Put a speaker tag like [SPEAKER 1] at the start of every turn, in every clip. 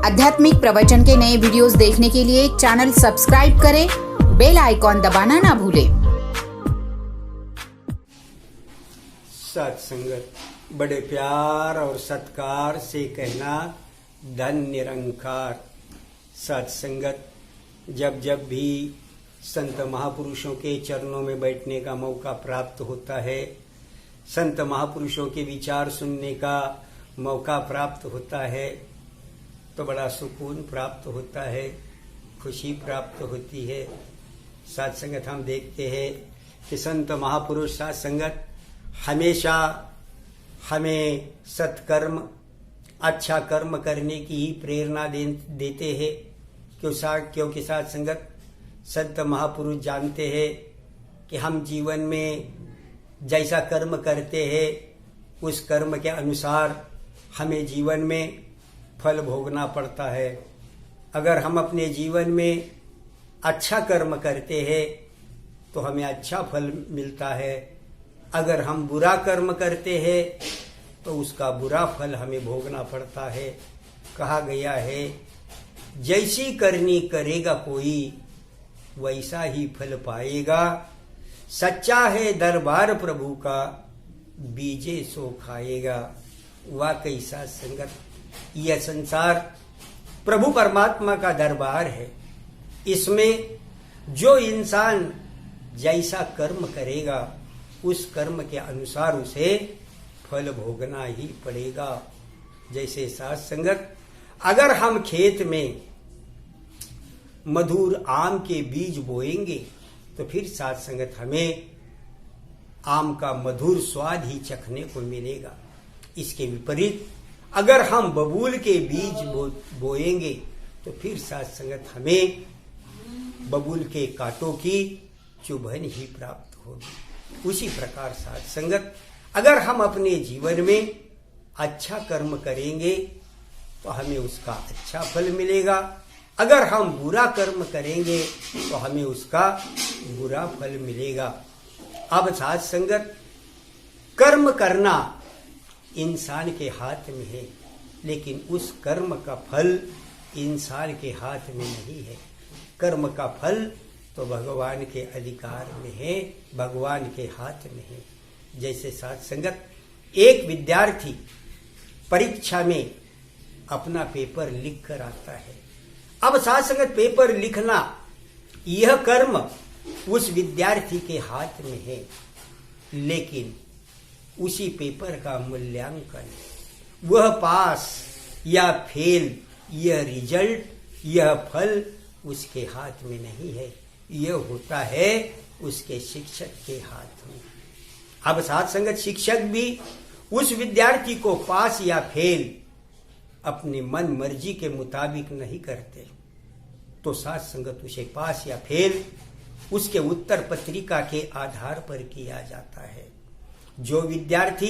[SPEAKER 1] आध्यात्मिक प्रवचन के नए वीडियोस देखने के लिए चैनल सब्सक्राइब करें, बेल आइकॉन दबाना ना भूलें।
[SPEAKER 2] सत्संगत बड़े प्यार और सत्कार से कहना धन निरंकार। सत्संगत जब जब भी संत महापुरुषों के चरणों में बैठने का मौका प्राप्त होता है, संत महापुरुषों के विचार सुनने का मौका प्राप्त होता है, तो बड़ा सुकून प्राप्त होता है, खुशी प्राप्त होती है। सत्संगत हम देखते हैं कि संत महापुरुष सत्संगत हमेशा हमें सत्कर्म, अच्छा कर्म करने की ही प्रेरणा देते हैं। क्योंकि सत्संगत संत महापुरुष जानते हैं कि हम जीवन में जैसा कर्म करते हैं उस कर्म के अनुसार हमें जीवन में फल भोगना पड़ता है। अगर हम अपने जीवन में अच्छा कर्म करते हैं तो हमें अच्छा फल मिलता है, अगर हम बुरा कर्म करते हैं तो उसका बुरा फल हमें भोगना पड़ता है। कहा गया है, जैसी करनी करेगा कोई वैसा ही फल पाएगा, सच्चा है दरबार प्रभु का बीजे सो खाएगा। वाकई सत्संगत यह संसार प्रभु परमात्मा का दरबार है। इसमें जो इंसान जैसा कर्म करेगा उस कर्म के अनुसार उसे फल भोगना ही पड़ेगा। जैसे सत्संगत अगर हम खेत में मधुर आम के बीज बोएंगे तो फिर सत्संगत हमें आम का मधुर स्वाद ही चखने को मिलेगा। इसके विपरीत अगर हम बबूल के बीज बोएंगे तो फिर सत्संगत हमें बबूल के कांटों की चुभन ही प्राप्त होगी। उसी प्रकार सत्संगत अगर हम अपने जीवन में अच्छा कर्म करेंगे तो हमें उसका अच्छा फल मिलेगा, अगर हम बुरा कर्म करेंगे तो हमें उसका बुरा फल मिलेगा। अब सत्संगत कर्म करना इंसान के हाथ में है, लेकिन उस कर्म का फल इंसान के हाथ में नहीं है। कर्म का फल तो भगवान के अधिकार में है, भगवान के हाथ में है। जैसे सत्संगत एक विद्यार्थी परीक्षा में अपना पेपर लिख कर आता है। अब सत्संगत पेपर लिखना यह कर्म उस विद्यार्थी के हाथ में है, लेकिन उसी पेपर का मूल्यांकन, वह पास या फेल, यह रिजल्ट, यह फल उसके हाथ में नहीं है, यह होता है उसके शिक्षक के हाथ में। अब सत्संगत शिक्षक भी उस विद्यार्थी को पास या फेल अपनी मन मर्जी के मुताबिक नहीं करते, तो सत्संगत उसे पास या फेल उसके उत्तर पत्रिका के आधार पर किया जाता है। जो विद्यार्थी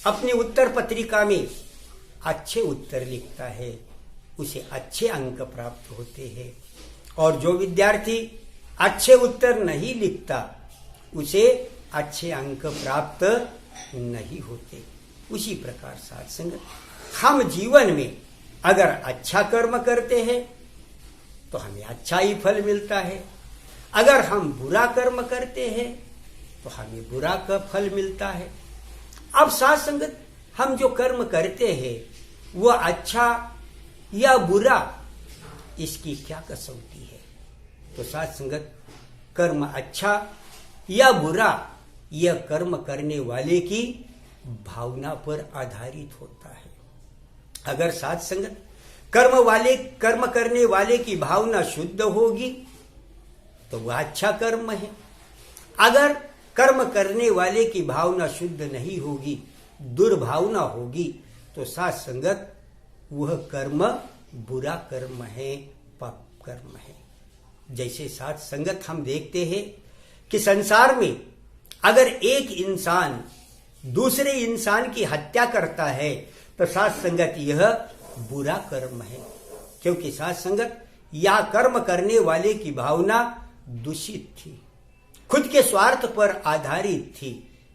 [SPEAKER 2] अपनी उत्तर पत्रिका में अच्छे उत्तर लिखता है उसे अच्छे अंक प्राप्त होते हैं, और जो विद्यार्थी अच्छे उत्तर नहीं लिखता उसे अच्छे अंक प्राप्त नहीं होते। उसी प्रकार सत्संगत हम जीवन में अगर अच्छा कर्म करते हैं तो हमें अच्छा ही फल मिलता है, अगर हम बुरा कर्म करते हैं तो हमें बुरा का फल मिलता है। अब सत्संगत हम जो कर्म करते हैं वह अच्छा या बुरा, इसकी क्या कसौटी है? तो सत्संगत कर्म अच्छा या बुरा यह कर्म करने वाले की भावना पर आधारित होता है। अगर सत्संगत कर्म करने वाले की भावना शुद्ध होगी तो वह अच्छा कर्म है, अगर कर्म करने वाले की भावना शुद्ध नहीं होगी, दुर्भावना होगी, तो सत्संगत वह कर्म बुरा कर्म है, पाप कर्म है। जैसे सत्संगत हम देखते हैं कि संसार में अगर एक इंसान दूसरे इंसान की हत्या करता है तो सत्संगत यह बुरा कर्म है, क्योंकि सत्संगत यह कर्म करने वाले की भावना दूषित थी, खुद के स्वार्थ पर आधारित थी,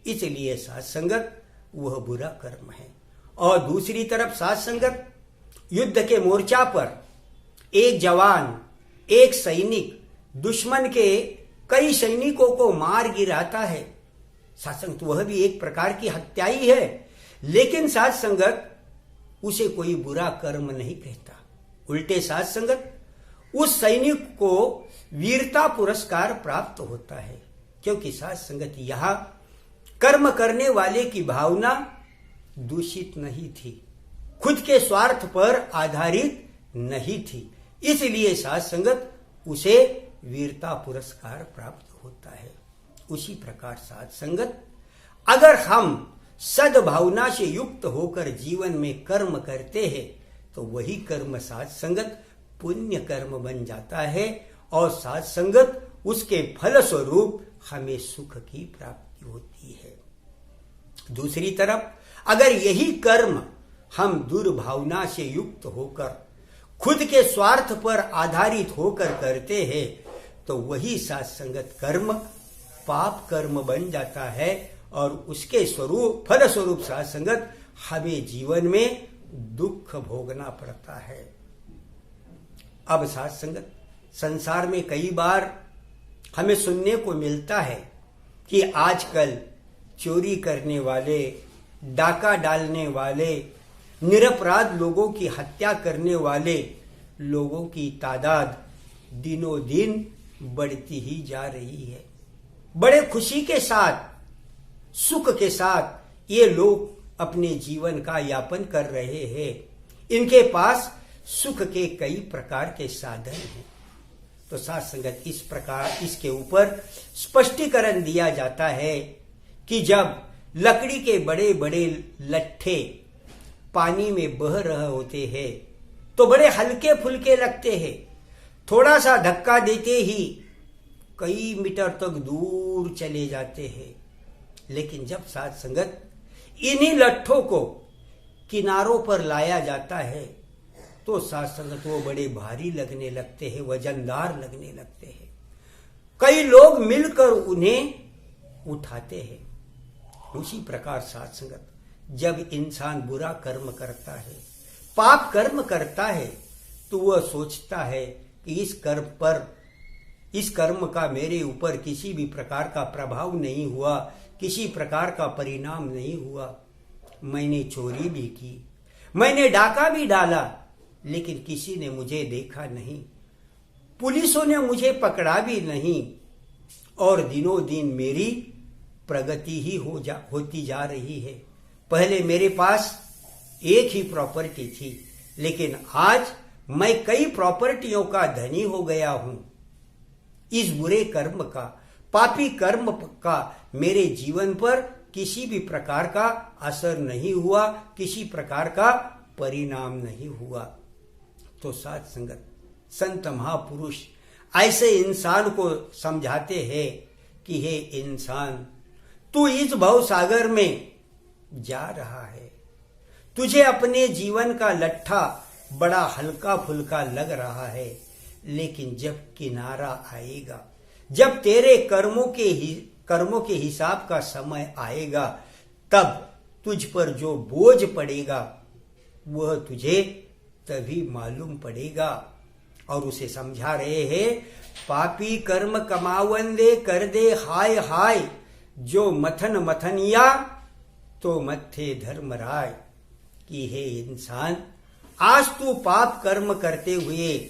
[SPEAKER 2] इसलिए सत्संगत वह बुरा कर्म है। और दूसरी तरफ सत्संगत युद्ध के मोर्चा पर एक जवान, एक सैनिक दुश्मन के कई सैनिकों को मार गिराता है, साथ संगत वह भी एक प्रकार की हत्या ही है, लेकिन साथ संगत उसे कोई बुरा कर्म नहीं कहता। उल्टे साथ संगत उस सैनिक को वीरता पुरस्कार प्राप्त होता है, क्योंकि साथ संगत यहां कर्म करने वाले की भावना दूषित नहीं थी, खुद के स्वार्थ पर आधारित नहीं थी, इसलिए साथ संगत उसे वीरता पुरस्कार प्राप्त होता है। उसी प्रकार साथ संगत अगर हम सद्भावना से युक्त होकर जीवन में कर्म करते हैं तो वही कर्म साथ संगत पुण्य कर्म बन जाता है और साथ संगत उसके फल स्वरूप हमें सुख की प्राप्ति होती है। दूसरी तरफ अगर यही कर्म हम दुर्भावना से युक्त होकर खुद के स्वार्थ पर आधारित होकर करते हैं तो वही साथ संगत कर्म पाप कर्म बन जाता है और उसके स्वरूप फल स्वरूप साथ संगत हमें जीवन में दुख भोगना पड़ता है। अब साथ संगत संसार में कई बार हमें सुनने को मिलता है कि आजकल चोरी करने वाले, डाका डालने वाले, निरपराध लोगों की हत्या करने वाले लोगों की तादाद दिनों दिन बढ़ती ही जा रही है। बड़े खुशी के साथ, सुख के साथ ये लोग अपने जीवन का यापन कर रहे हैं। इनके पास सुख के कई प्रकार के साधन हैं। तो साथ संगत इस प्रकार इसके ऊपर स्पष्टीकरण दिया जाता है कि जब लकड़ी के बड़े बड़े लट्ठे पानी में बह रहे होते हैं तो बड़े हल्के फुल्के लगते हैं, थोड़ा सा धक्का देते ही कई मीटर तक दूर चले जाते हैं। लेकिन जब साथ संगत इन्हीं लट्ठों को किनारों पर लाया जाता है तो साथ संगत वो बड़े भारी लगने लगते हैं, वजनदार लगने लगते हैं। कई लोग मिलकर उन्हें उठाते हैं। उसी प्रकार साथ संगत जब इंसान बुरा कर्म करता है, पाप कर्म करता है, तो वह सोचता है कि इस कर्म का मेरे ऊपर किसी भी प्रकार का प्रभाव नहीं हुआ, किसी प्रकार का परिणाम नहीं हुआ। मैंने चोरी भी की, मैंने डाका भी डाला, लेकिन किसी ने मुझे देखा नहीं, पुलिसों ने मुझे पकड़ा भी नहीं और दिनों दिन मेरी प्रगति ही होती जा रही है। पहले मेरे पास एक ही प्रॉपर्टी थी, लेकिन आज मैं कई प्रॉपर्टियों का धनी हो गया हूं। इस बुरे कर्म का, पापी कर्म का मेरे जीवन पर किसी भी प्रकार का असर नहीं हुआ, किसी प्रकार का परिणाम नहीं हुआ। तो साथ संगत संत महापुरुष ऐसे इंसान को समझाते हैं कि हे इंसान, तू इस भव सागर में जा रहा है, तुझे अपने जीवन का लट्ठा बड़ा हल्का फुल्का लग रहा है, लेकिन जब किनारा आएगा, जब तेरे कर्मों के हिसाब का समय आएगा, तब तुझ पर जो बोझ पड़ेगा वह तुझे तभी मालूम पड़ेगा। और उसे समझा रहे हैं, पापी कर्म कमावंदे कर दे हाय हाय, जो मथन मथनिया तो मथे धर्मराय। कि हे इंसान, आज तू पाप कर्म करते हुए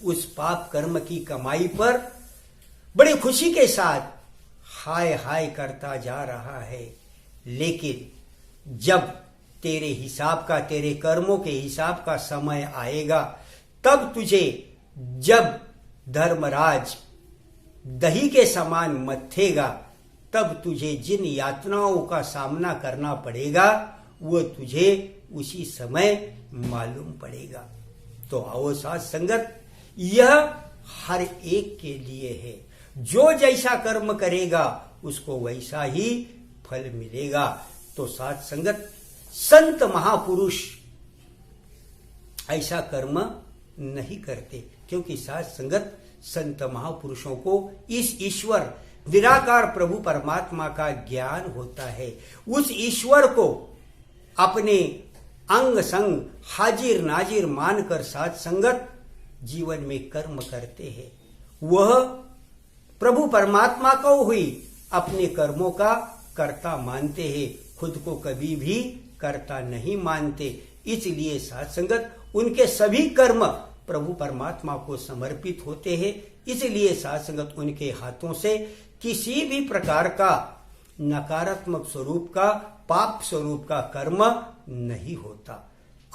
[SPEAKER 2] उस पाप कर्म की कमाई पर बड़ी खुशी के साथ हाय हाय करता जा रहा है, लेकिन जब तेरे हिसाब का, तेरे कर्मों के हिसाब का समय आएगा, तब तुझे जब धर्मराज दही के समान मथेगा, तब तुझे जिन यातनाओं का सामना करना पड़ेगा वो तुझे उसी समय मालूम पड़ेगा। तो आओ साथ संगत, यह हर एक के लिए है। जो जैसा कर्म करेगा उसको वैसा ही फल मिलेगा। तो साथ संगत, संत महापुरुष ऐसा कर्म नहीं करते, क्योंकि साथ संगत संत महापुरुषों को इस ईश्वर निराकार प्रभु परमात्मा का ज्ञान होता है। उस ईश्वर को अपने अंग संग हाजिर नाजिर मानकर साथ संगत जीवन में कर्म करते हैं, वह प्रभु परमात्मा को हुई अपने कर्मों का कर्ता मानते हैं, खुद को कभी भी कर्ता नहीं मानते। इसलिए साथ संगत उनके सभी कर्म प्रभु परमात्मा को समर्पित होते हैं। इसलिए साथ संगत उनके हाथों से किसी भी प्रकार का नकारात्मक स्वरूप का, पाप स्वरूप का कर्म नहीं होता।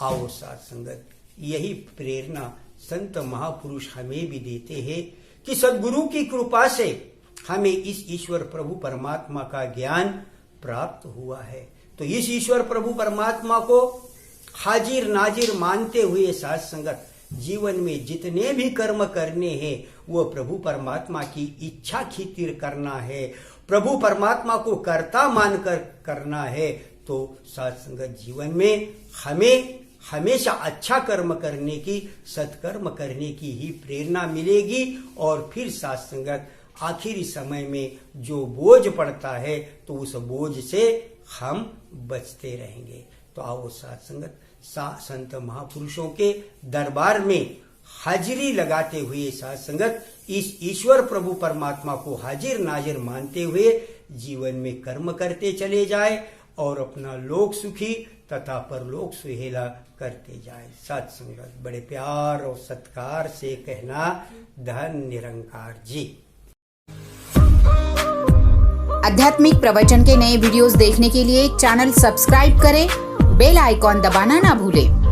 [SPEAKER 2] आओ साथ संगत, यही प्रेरणा संत महापुरुष हमें भी देते हैं कि सद्गुरु की कृपा से हमें इस ईश्वर प्रभु परमात्मा का ज्ञान प्राप्त हुआ है। तो इस ईश्वर प्रभु परमात्मा को हाजिर नाजिर मानते हुए साथ संगत जीवन में जितने भी कर्म करने हैं वो प्रभु परमात्मा की इच्छा खातिर करना है, प्रभु परमात्मा को कर्ता मानकर करना है। तो साथ संगत जीवन में हमें हमेशा अच्छा कर्म करने की, सत्कर्म करने की ही प्रेरणा मिलेगी। और फिर साथ संगत आखिरी समय में जो बोझ पड़ता है तो उस बोझ से हम बचते रहेंगे। तो आओ साथ संगत संत महापुरुषों के दरबार में हाजिरी लगाते हुए साथ संगत इस ईश्वर प्रभु परमात्मा को हाजिर नाजिर मानते हुए जीवन में कर्म करते चले जाए और अपना लोक सुखी तथा परलोक सुहेला करते जाए। साथ संगत बड़े प्यार और सत्कार से कहना, धन निरंकार जी।
[SPEAKER 1] आध्यात्मिक प्रवचन के नए वीडियोस देखने के लिए चैनल सब्सक्राइब करें, बेल आइकॉन दबाना ना भूलें।